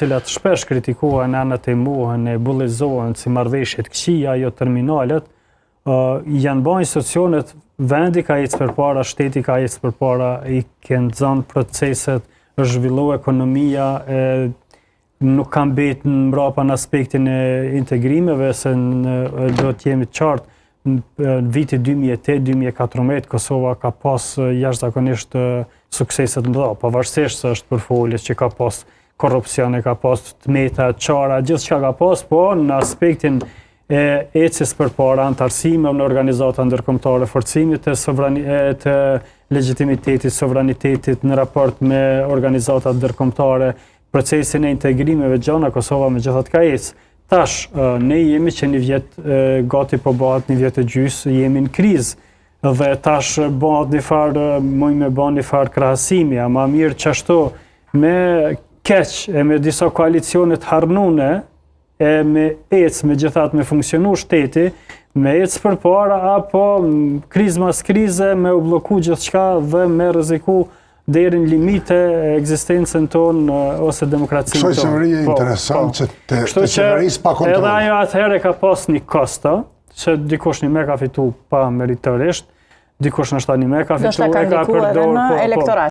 cilat shpesh kritikohen, anët e muhen, e bullizohen si marrëveshjet këqija, jo terminalet, janë bërë institucionet, vendi ka ecë përpara, shteti ka ecë përpara, i kanë dhënë proceset, është zhvillu ekonomia, nuk kam betë në mbrapa në aspektin e integrimeve, se do të jemi qartë, në vitit 2008-2014 Kosova ka pas jashtëzakonisht sukseset mëdha, pavarësisht se është përfoljes që ka pas korrupsione, ka pas tmeta, çara, gjithçka ka pas, po në aspektin e ecjes përpara, antarësime në organizata ndërkombëtare, forcimit të legitimitetit, sovranitetit në raport me organizata ndërkombëtare, procesin e integrimeve gjana, Kosova me gjithat ka ecë. Tash, ne jemi që një vjet, gati po bëhat një vjet e gjys, jemi në krizë, dhe tash bëhat një farë, mëj me bëhat një farë krahasimi, ama mirë që ashtu me keq e me disa koalicionet harnune, e me ecë me gjithat me funksionu shteti, me ecë përpara, apo krizë mas krize, me u bloku gjithçka dhe me rreziku deri në limite ekzistencën tonë ose demokracinë tonë. Kësoj qeverie e interesant që të qeverisë pa kontrol. Edhe ajo atëherë ka pas një kosta, që dikush një me ka fitu pa meritorisht, dikush nështë një me ka fitu, e ka ndikuar edhe në elektorat.